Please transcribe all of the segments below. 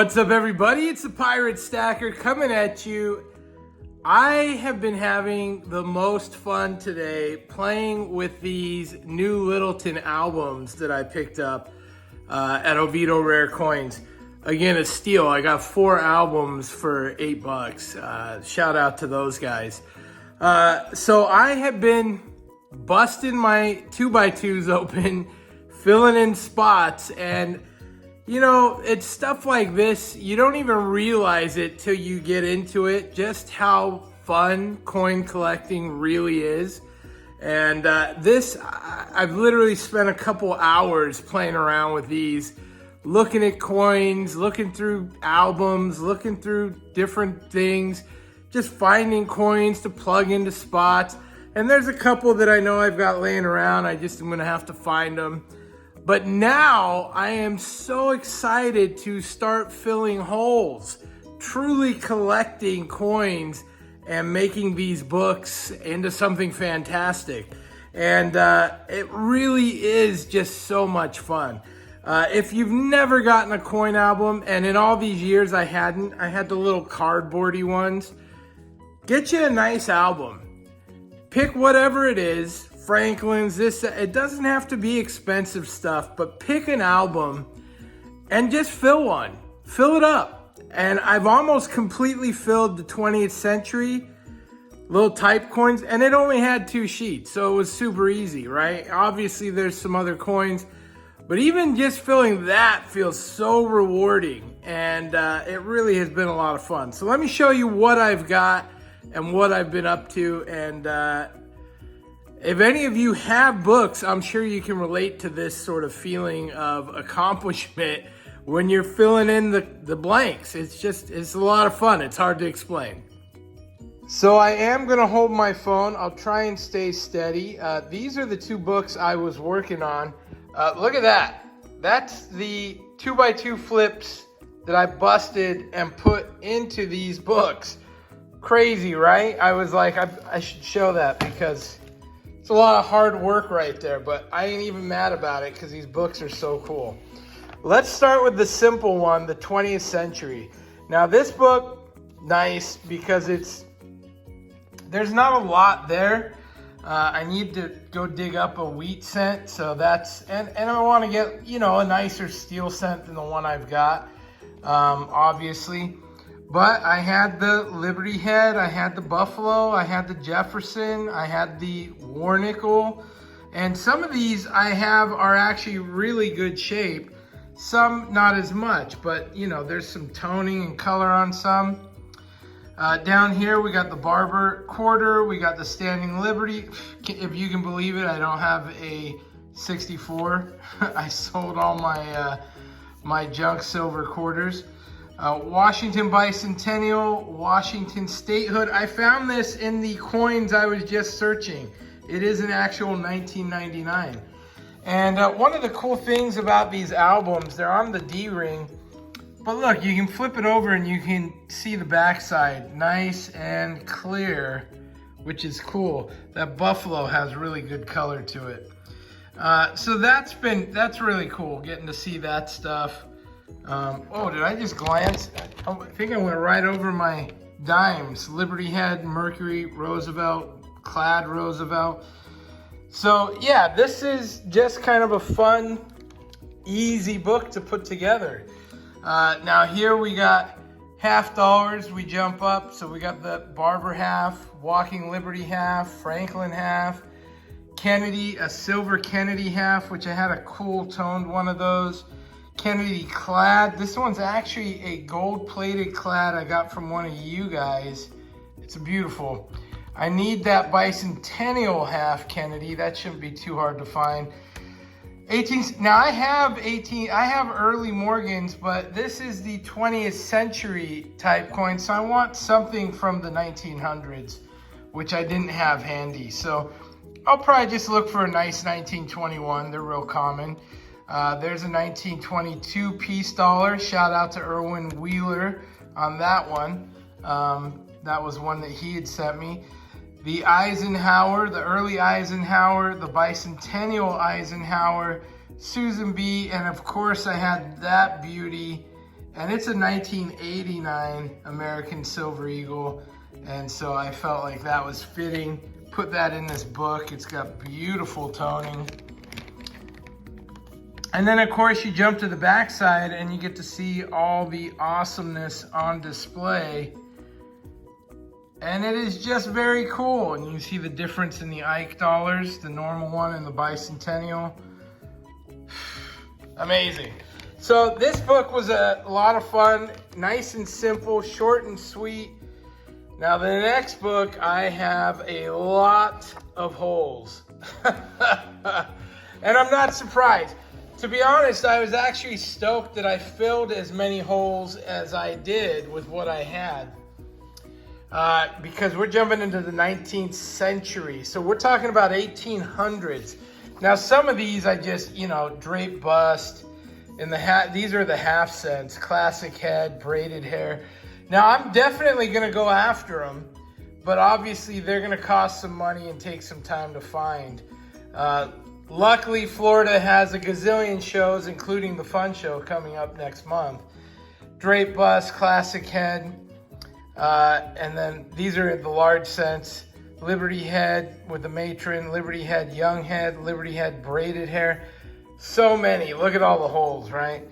What's up, everybody? It's the Pirate Stacker coming at you. I have been having the most fun today playing with these new Littleton albums that I picked up at Oviedo Rare Coins. Again, a steal. I got 4 albums for $8. Shout out to those guys. So I have been busting my 2x2s open, filling in spots, and you know, it's stuff like this, you don't even realize it till you get into it, just how fun coin collecting really is. And I've literally spent a couple hours playing around with these, looking at coins, looking through albums, looking through different things, just finding coins to plug into spots. And there's a couple that I know I've got laying around, I just am gonna have to find them. But now I am so excited to start filling holes, truly collecting coins and making these books into something fantastic. And it really is just so much fun. If you've never gotten a coin album, and in all these years I had the little cardboardy ones, get you a nice album. Pick whatever it is. Franklin's, it doesn't have to be expensive stuff, but pick an album and just fill one. Fill it up. And I've almost completely filled the 20th century little type coins, and it only had 2 sheets, so it was super easy, right? Obviously, there's some other coins, but even just filling that feels so rewarding, and it really has been a lot of fun. So let me show you what I've got and what I've been up to, and if any of you have books, I'm sure you can relate to this sort of feeling of accomplishment when you're filling in the blanks. It's a lot of fun. It's hard to explain. So I am going to hold my phone. I'll try and stay steady. These are the 2 books I was working on. Look at that. That's the 2x2 flips that I busted and put into these books. Crazy, right? I was like, I should show that because it's a lot of hard work right there, but I ain't even mad about it because these books are so cool. Let's start with the simple one, the 20th century. Now this book, nice because there's not a lot there. I need to go dig up a wheat scent, so and I want to get, you know, a nicer steel scent than the one I've got, obviously. But I had the Liberty Head, I had the Buffalo, I had the Jefferson, I had the Warnickel, and some of these I have are actually really good shape. Some not as much, but you know, there's some toning and color on some. Down here we got the Barber Quarter, we got the Standing Liberty. If you can believe it, I don't have a 64. I sold all my junk silver quarters. Washington Bicentennial, Washington Statehood. I found this in the coins I was just searching. It is an actual 1999. And one of the cool things about these albums, they're on the D-ring, but look, you can flip it over and you can see the backside, nice and clear, which is cool. That Buffalo has really good color to it. So that's really cool, getting to see that stuff. Oh, did I just glance? I think I went right over my dimes. Liberty Head, Mercury, Roosevelt, Clad Roosevelt. So yeah, this is just kind of a fun, easy book to put together. Now here we got $50. We jump up, so we got the Barber half, Walking Liberty half, Franklin half, Kennedy, a silver Kennedy half, which I had a cool toned one of those. Kennedy Clad. This one's actually a gold-plated Clad I got from one of you guys. It's beautiful. I need that Bicentennial half Kennedy. That shouldn't be too hard to find. Now I have early Morgans, but this is the 20th century type coin, so I want something from the 1900s, which I didn't have handy. So I'll probably just look for a nice 1921. They're real common. There's a 1922 peace dollar. Shout out to Irwin Wheeler on that one. That was one that he had sent me. The Eisenhower, the early Eisenhower, the Bicentennial Eisenhower, Susan B, and of course I had that beauty And it's a 1989 American Silver Eagle. And so I felt like that was fitting. Put that in this book. It's got beautiful toning. And then of course you jump to the back side and you get to see all the awesomeness on display. And it is just very cool. And you see the difference in the Ike dollars, the normal one and the bicentennial. Amazing. So this book was a lot of fun, nice and simple, short and sweet. Now the next book, I have a lot of holes. And I'm not surprised. To be honest, I was actually stoked that I filled as many holes as I did with what I had. Because we're jumping into the 19th century. So we're talking about 1800s. Now some of these I just, drape bust. These are the half cents, classic head, braided hair. Now I'm definitely gonna go after them, but obviously they're gonna cost some money and take some time to find. Luckily, Florida has a gazillion shows, including the fun show coming up next month. Drape bust, classic head, and then these are the large cents. Liberty head with the matron, Liberty head, young head, Liberty head, braided hair. So many, look at all the holes, right?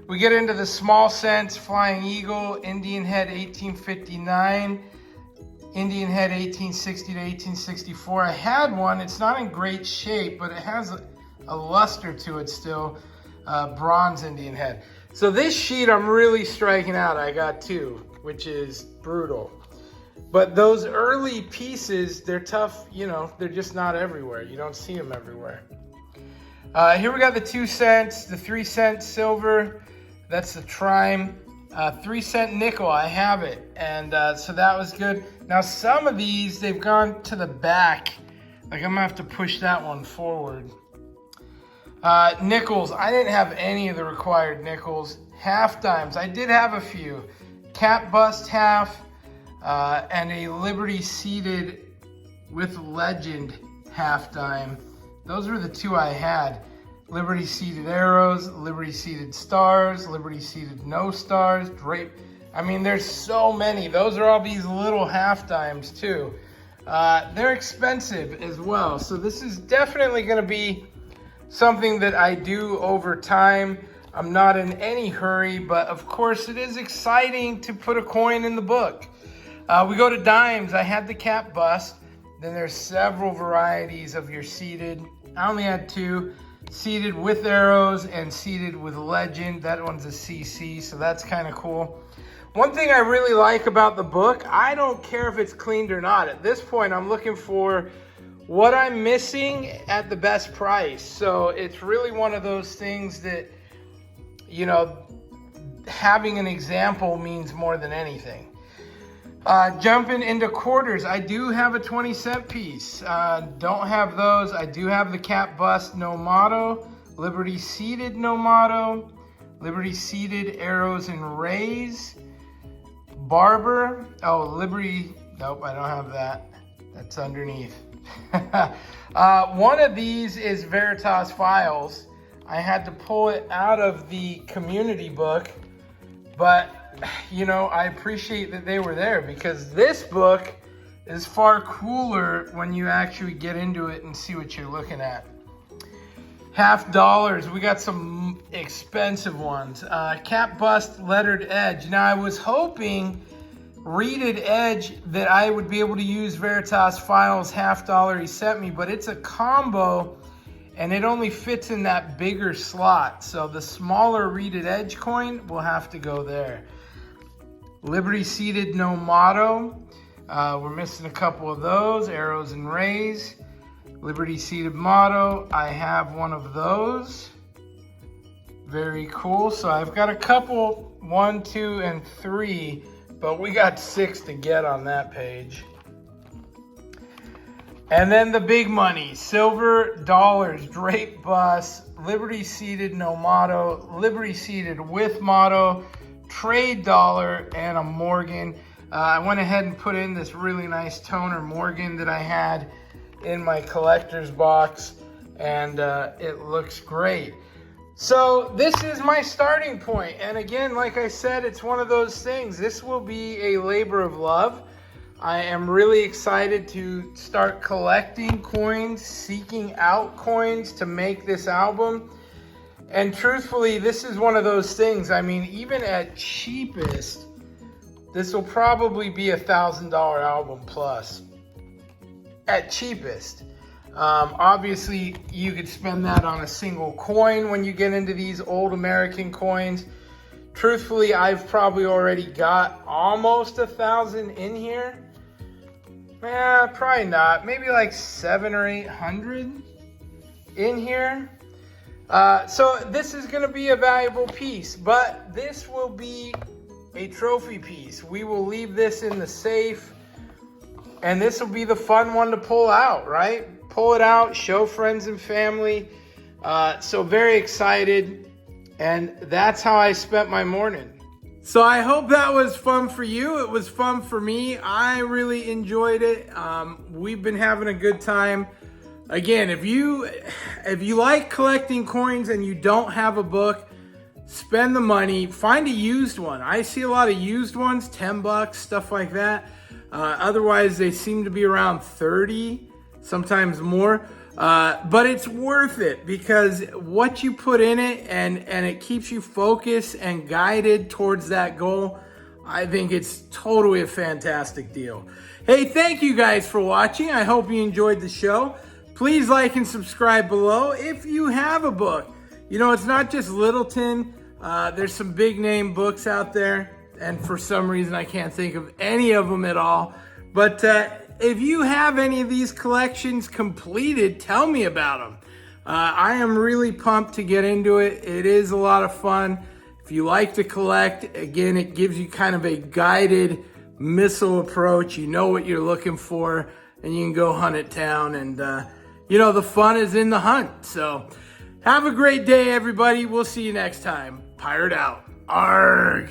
We get into the small cents, Flying Eagle, Indian head 1859, Indian head 1860 to 1864. I had one, it's not in great shape, but it has a luster to it still, bronze Indian head. So this sheet I'm really striking out. I got two, which is brutal. But those early pieces, they're tough, they're just not everywhere. You don't see them everywhere. Here we got the 2 cents, the 3 cent silver, that's the Trime. 3 cent nickel, I have it. And so that was good. Now some of these, they've gone to the back. Like I'm gonna have to push that one forward. Nickels, I didn't have any of the required nickels. Half dimes, I did have a few. Cap bust half, and a Liberty seated with legend half dime. Those were the two I had. Liberty seated arrows, Liberty seated stars, Liberty seated no stars, drape. I mean, there's so many. Those are all these little half dimes too. They're expensive as well. So this is definitely gonna be something that I do over time. I'm not in any hurry, but of course it is exciting to put a coin in the book. We go to dimes. I had the cap bust. Then there's several varieties of your seated. I only had 2. Seated with arrows and seated with legend. That one's a CC, so that's kind of cool. One thing I really like about the book, I don't care if it's cleaned or not. At this point, I'm looking for what I'm missing at the best price. So it's really one of those things that, having an example means more than anything. Jumping into quarters, I do have a 20 cent piece. Don't have those. I do have the cap bust, no motto. Liberty seated, no motto. Liberty seated, arrows and rays. Barber, Liberty, nope, I don't have that. That's underneath. One of these is Veritas Files. I had to pull it out of the community book, but I appreciate that they were there because this book is far cooler when you actually get into it and see what you're looking at. Half dollars, we got some expensive ones. Cap bust lettered edge. Now I was hoping reeded edge that I would be able to use Veritas Files half dollar he sent me, but it's a combo and it only fits in that bigger slot. So the smaller reeded edge coin will have to go there. Liberty seated, no motto. We're missing a couple of those, arrows and rays. Liberty seated motto, I have one of those. Very cool. So I've got a couple, 1, 2, and 3, but we got 6 to get on that page. And then the big money, silver dollars, drape bust, Liberty seated, no motto, Liberty seated with motto, trade dollar, and a Morgan. I went ahead and put in this really nice toner Morgan that I had in my collector's box, and it looks great. So this is my starting point. And again, like I said, it's one of those things. This will be a labor of love. I am really excited to start collecting coins, seeking out coins to make this album. And truthfully, this is one of those things. I mean, even at cheapest, this will probably be $1,000 album plus. At cheapest. Obviously, you could spend that on a single coin when you get into these old American coins. Truthfully, I've probably already got almost 1,000 in here. Probably not. Maybe like 700 or 800 in here. So this is going to be a valuable piece, but this will be a trophy piece. We will leave this in the safe, and this will be the fun one to pull out, right? Pull it out, show friends and family. So very excited, and that's how I spent my morning. So I hope that was fun for you. It was fun for me. I really enjoyed it. We've been having a good time. Again, if you like collecting coins and you don't have a book, spend the money, find a used one. I see a lot of used ones, 10 bucks, stuff like that. Otherwise, they seem to be around 30, sometimes more. But it's worth it because what you put in it and it keeps you focused and guided towards that goal. I think it's totally a fantastic deal. Hey, thank you guys for watching. I hope you enjoyed the show. Please like and subscribe below if you have a book. You know, it's not just Littleton. There's some big name books out there, and for some reason I can't think of any of them at all. But if you have any of these collections completed, tell me about them. I am really pumped to get into it. It is a lot of fun. If you like to collect, again, it gives you kind of a guided missile approach. You know what you're looking for, and you can go hunt it down. And, you know, the fun is in the hunt. So have a great day, everybody. We'll see you next time. Pirate out. Arg.